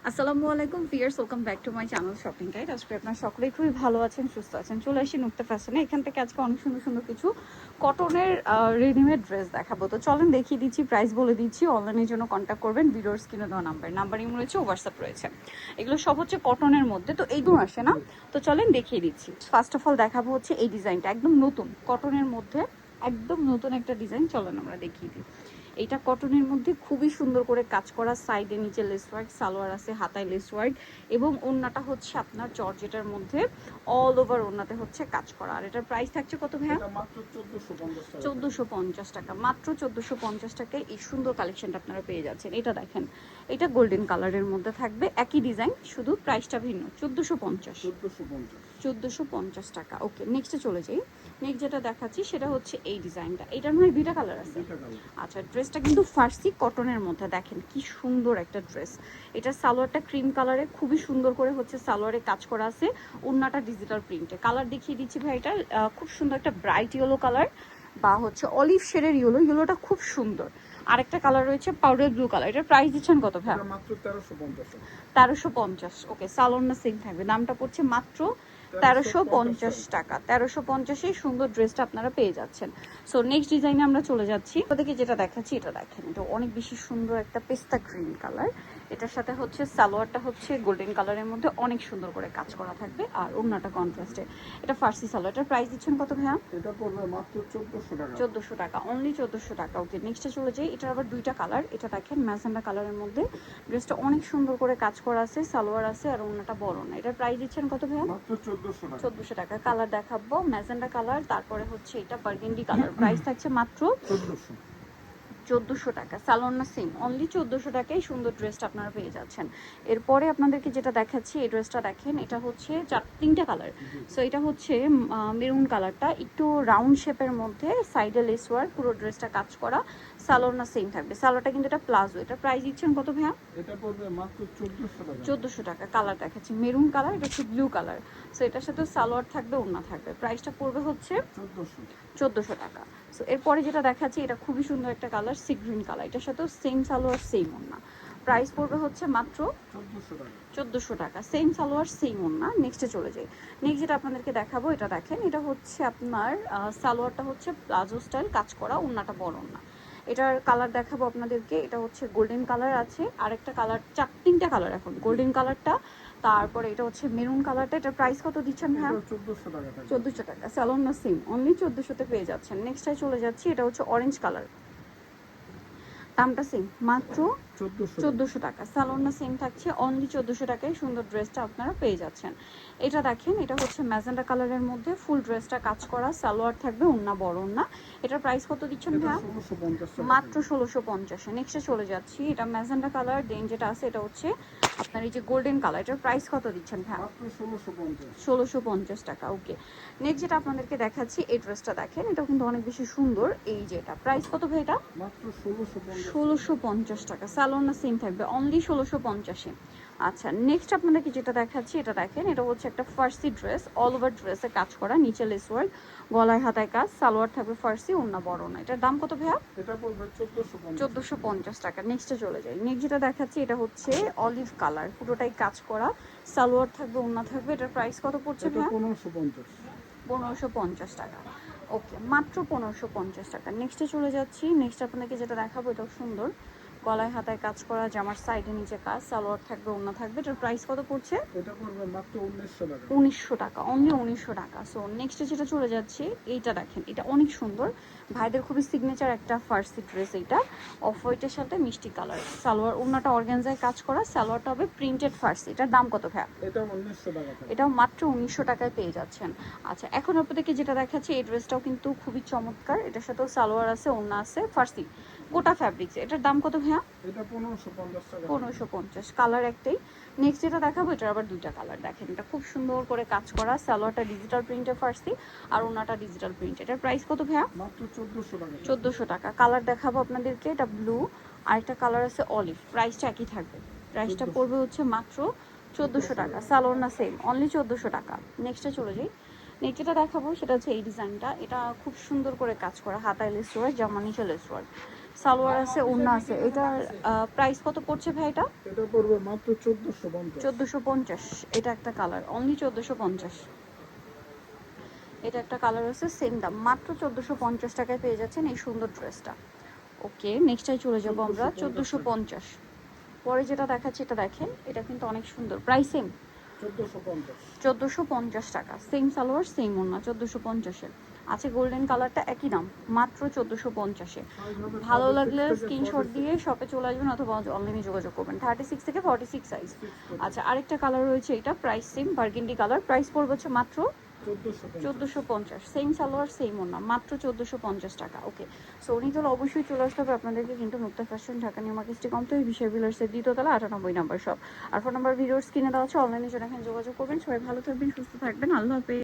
আসসালামু আলাইকুম viewers, welcome back to my channel shopping guide. আজকে আপনারা সকলেই খুবই ভালো আছেন, সুস্থ আছেন। চলে আসি নুক্তা ফ্যাশনে। এখান থেকে আজকে অনেক সুন্দর সুন্দর কিছু কটনের রেডিমেড ড্রেস দেখাবো। তো চলেন দেখিয়ে দিচ্ছি, প্রাইস বলে দিচ্ছি। অনলাইনের জন্য কন্ট্যাক্ট করবেন ভিডিওর স্ক্রিনে দেওয়া নাম্বার ইমো রয়েছে, হোয়াটসঅ্যাপ রয়েছে। এগুলো সব হচ্ছে কটনের মধ্যে, তো এই দূর আসে না। তো চলেন দেখিয়ে দিচ্ছি। ফার্স্ট অফ অল দেখাবো হচ্ছে এই ডিজাইনটা, একদম নতুন কটনের মধ্যে, একদম নতুন একটা ডিজাইন। চলেন আমরা দেখিয়ে দিই। এটা কটনের মধ্যে খুবই সুন্দর করে কাজ করা, সাইডে নিচে লেস ওয়ার্ক, সালোয়ার আছে, হাতায় লেস ওয়ার্ক, এবং ওড়নাটা হচ্ছে আপনার জর্জেটার মধ্যে অল ওভার ওড়নাতে হচ্ছে কাজ করা। আর এটার প্রাইস থাকছে কত ভাইয়া? মাত্র 1450 টাকা। 1450 টাকা, মাত্র 1450 টাকায় এই সুন্দর কালেকশনটা আপনারা পেয়ে যাচ্ছেন। এটা দেখেন, এটা গোল্ডেন কালারের মধ্যে থাকবে, একই ডিজাইন, শুধু প্রাইসটা ভিন্ন। 1450 টাকা। ওকে, নেক্সটে চলে যাই। নেক্সট যেটা দেখাচ্ছি সেটা হচ্ছে এই ডিজাইনটা। এটার মধ্যে দুইটা কালার আছে। আচ্ছা, ড্রেসটা কিন্তু ফার্সি কটনের মধ্যে, দেখেন কি সুন্দর একটা ড্রেস। এটা সালোয়ারটা ক্রিম কালারে, খুবই সুন্দর করে হচ্ছে সালোয়ারে কাজ করা আছে। ওড়নাটা ডিজিটাল প্রিন্টে। কালার দেখিয়ে দিচ্ছি ভাই, এটা খুব সুন্দর একটা ব্রাইট ইয়েলো কালার, বা হচ্ছে অলিভ শেডের ইয়েলোটা খুব সুন্দর। আরেকটা কালার রয়েছে পাউডার ব্লু কালার। এটার প্রাইস দিচ্ছেন কত ভাই? মাত্র 1350 টাকা। 1350। ওকে, সালোয়ার না সেম থাকবে, দামটা পড়ছে মাত্র 1350 টাকা। 1350-এই সুন্দর ড্রেসটা আপনারা পেয়ে যাচ্ছেন। সো নেক্সট ডিজাইনে আমরা চলে যাচ্ছি। ওদেরকে যেটা দেখাচ্ছি এটা দেখেন, এটা অনেক বেশি সুন্দর একটা পেস্তা গ্রিন কালার। এটার সাথে হচ্ছে সালোয়ারটা হচ্ছে গোল্ডেন কালারের মধ্যে অনেক সুন্দর করে কাজ করা থাকবে, আর ওড়নাটা কন্ট্রাস্টে। এটা ফার্সি সালোয়ার। এটার প্রাইস দিচ্ছেন কত ভাইয়া? এটা পড়বে মাত্র 1400 টাকা। 1400 টাকা, অনলি 1400 টাকা। ওকে, নেক্সটে চলে যাই। এটার আবার দুইটা কালার। এটা দেখেন ম্যাজেন্ডা কালারের মধ্যে, ড্রেসটা অনেক সুন্দর করে কাজ করা আছে, সালোয়ার আছে, আর ওড়নাটা বড় না। এটার প্রাইস দিচ্ছেন কত ভাইয়া? মাত্র 1400 টাকা। 1400 টাকা। কালার দেখাবো ম্যাজেন্ডা কালার, তারপরে হচ্ছে এটা বার্গেন্ডি কালার। প্রাইস থাকছে মাত্র 1400 টাকা। সালোয়ার সেম, অনলি 1400 টাকায় সুন্দর ড্রেসটা আপনারা পেয়ে যাচ্ছেন। এরপরে আপনাদেরকে যেটা দেখাচ্ছি, এই ড্রেসটা দেখেন, এটা হচ্ছে তিনটা কালার। সো এটা হচ্ছে মেরুন কালারটা, একটু রাউন্ড শেপের মধ্যে, সাইডে লেস ওয়ার্ক, পুরো ড্রেসটা কাজ করা। সালোয়ার সেম থাকবে। সালোয়ারটা কিন্তু এটা প্লাজো। এটা প্রাইস দিচ্ছেন কত ভাইয়া? এটা পড়বে মাত্র 1400 টাকা। 1400 টাকা। কালার দেখাচ্ছি মেরুন কালার, এটা হচ্ছে ব্লু কালার। সো এটার সাথে সালোয়ার থাকবে, ওড়না থাকবে। প্রাইসটা পড়বে হচ্ছে 1400 টাকা। সো এরপরে যেটা দেখাচ্ছি, এটা খুবই সুন্দর একটা কালার, সি গ্রিন কালার। এটার সাথেও সেম সালোয়ার সেম ওড়না। প্রাইস পড়বে হচ্ছে মাত্র 1400 টাকা। সেম সালোয়ার সেম ওড়না। নেক্সটে চলে যাই। নেক্সট যেটা আপনাদেরকে দেখাবো, এটা দেখেন, এটা হচ্ছে আপনার সালোয়ারটা হচ্ছে প্লাজো স্টাইল কাজ করা, ওড়নাটা বড় ওড়না। এটার কালার দেখাবো আপনাদেরকে। এটা হচ্ছে গোল্ডেন কালার আছে, আরেকটা কালার, তিনটা কালার এখন। গোল্ডেন কালারটা, তারপরে এটা হচ্ছে মেরুন কালারটা। এটার প্রাইস কত দিচ্ছেন হ্যাঁ? 1400 টাকা। 1400 টাকা। স্যালোন না সিম, অনলি 1400-তে পেয়ে যাচ্ছেন। নেক্সটটায় চলে যাচ্ছি। এটা হচ্ছে অরেঞ্জ কালার, দামটা সেম, মাত্র 1400 টাকা। সালোয়ারটা সেম থাকছে, অনলি 1400 টাকায় সুন্দর ড্রেসটা আপনারা পেয়ে যাচ্ছেন। এটা দেখেন, এটা হচ্ছে ম্যাজেন্ডা কালারের মধ্যে, ফুল ড্রেসটা কাজ করা, সালোয়ার থাকবে, ওড়না বড় ওড়না। এটার প্রাইস কত দিচ্ছেন ভাইয়া? মাত্র 1650। নেক্সটে চলে যাচ্ছি। এটা ম্যাজেন্ডা কালার, দেন যেটা আছে এটা হচ্ছে আপনার এই যে গোল্ডেন কালার। এটার প্রাইস কত দিচ্ছেন ভাইয়া? 1650 টাকা। ওকে, নেক্সট যেটা আপনাদেরকে দেখাচ্ছি, এই ড্রেসটা দেখেন, এটা কিন্তু অনেক বেশি সুন্দর। এই যে এটা প্রাইস কত ভাই? এটা মাত্র 1650 টাকা। সালোয়ার না সেম থাকবে, অনলি 1650-এ। আচ্ছা, নেক্সট আপনাদেরকে যেটা দেখাচ্ছি, এটা দেখেন, এটা হচ্ছে একটা ফার্সি ড্রেস, অল ওভার ড্রেসে কাজ করা, নিচে লেস ওয়ার্ক, গলায় হাতায় কাজ, সালোয়ার থাকবে ফার্সি, ওড়না বড় না। এটার দাম কত ভাইয়া? এটা পড়বে 1450 টাকা। নেক্সটে চলে যাই। নেক্সট যেটা দেখাচ্ছি, এটা হচ্ছে অলিভ কালার, পুরোটাই কাজ করা, সালোয়ার থাকবে, ওড়না থাকবে। এটার প্রাইস কত পড়ছে ভাইয়া? 1550 টাকা। ওকে, মাত্র 1550 টাকা। নেক্সটে চলে যাচ্ছি। নেক্সট আপনাদেরকে যেটা দেখাবো, এটাও সুন্দর, গলায় হাতায় কাজ করা, জামার সাইডে নিচে কাজ, সালোয়ার থাকবে, ওড়না থাকবে। এটার প্রাইস কত পড়ছে? এটা পড়বে মাত্র 1900 টাকা। 1900 টাকা, অনলি 1900 টাকা। সো নেক্সটে যেটা চলে যাচ্ছে, এইটা দেখেন, এটা অনেক সুন্দর, ভাইদের খুবই সিগনেচার একটা ফার্সি ড্রেস। এইটা অফ হোয়াইটের সাথে মিষ্টি কালার, সালোয়ার, ওড়নাটা অর্গানজায় কাজ করা, সালোয়ারটা হবে প্রিন্টেড ফার্সি। এটার দাম কত ভাইয়া? এটা 1900 টাকা। এটাও মাত্র 1900 টাকায় পেয়ে যাচ্ছেন। আচ্ছা, এখন আপনাদেরকে যেটা দেখাচ্ছি, এই ড্রেসটাও কিন্তু খুবই চমৎকার। এটার সাথেও সালোয়ার আছে, ওড়না আছে, ফার্সি গোটা ফ্যাব্রিক্স। এটার দাম কত ভাইয়া? এটা 1550 টাকা। 1550। কালার একটাই। নেক্সট যেটা দেখাবো, এটার আবার দুইটা কালার। দেখেন, এটা খুব সুন্দর করে কাজ করা, সালোয়ারটা ডিজিটাল প্রিন্টে ফার্সি, আর ওনাটা ডিজিটাল প্রিন্ট। এটার প্রাইস কত ভাইয়া? মাত্র 1400 টাকা। 1400 টাকা। কালার দেখাবো আপনাদেরকে, এটা ব্লু, আরেকটা কালার আছে অলিভ। প্রাইসটা একই থাকবে, প্রাইসটা পড়বে হচ্ছে মাত্র 1400 টাকা। সালোয়ার না সেম, অনলি 1400 টাকা। নেক্সটে চলে যাই। নেক্সট যেটা দেখাবো সেটা হচ্ছে এই ডিজাইনটা। এটা খুব সুন্দর করে কাজ করা, হাতায় লেস ওয়ার্ক, জামা নিচে লেস ওয়ার্ক। সালোয়ার আছে, ওড়না আছে। এটার প্রাইস কত পড়ছে ভাই এটা? এটা পড়বে মাত্র 1450। 1450। এটা একটা কালার, অনলি 1450। এটা একটা কালার আছে, সেম দাম, মাত্র 1450 টাকায় পেয়ে যাচ্ছেন এই সুন্দর ড্রেসটা। ওকে, নেক্সটটাই চলে যাবো আমরা, 1450। পরে যেটা দেখাচ্ছি এটা দেখেন, এটা কিন্তু অনেক সুন্দর, প্রাইস সেম 1450। 1450 টাকা। সেম সালোয়ার সেম ওড়না, 1450-এ আছে। গোল্ডেন কালারটা একই দাম, মাত্র 1450-এ। ভালো লাগলে স্ক্রিনশট দিয়ে শপে চলে আসবেন অথবা অনলাইনে যোগাযোগ করবেন। 36 থেকে 46 সাইজ। আচ্ছা, আরেকটা কালার রয়েছে, এটা price same, burgundy colour. Price পড়বে হচ্ছে মাত্র 1450। সেম সালোয়ার সেম ওড়না, মাত্র 1450 টাকা। ওকে, সো নিতে হলে অবশ্যই চলে আসতে হবে আপনাদেরকে কিন্তু Mukta fashion, Dhaka new market street complex, Bishal বিলার্সের দ্বিতীয়তলা, 98 নাম্বার শপ। আর ফোন নাম্বার ভিডিওর স্ক্রিনে দেওয়া আছে, অনলাইনে জন্য এখানে যোগাযোগ করবেন। সবাই ভালো থাকবেন, সুস্থ থাকবেন, আল্লাহ হাফেজ।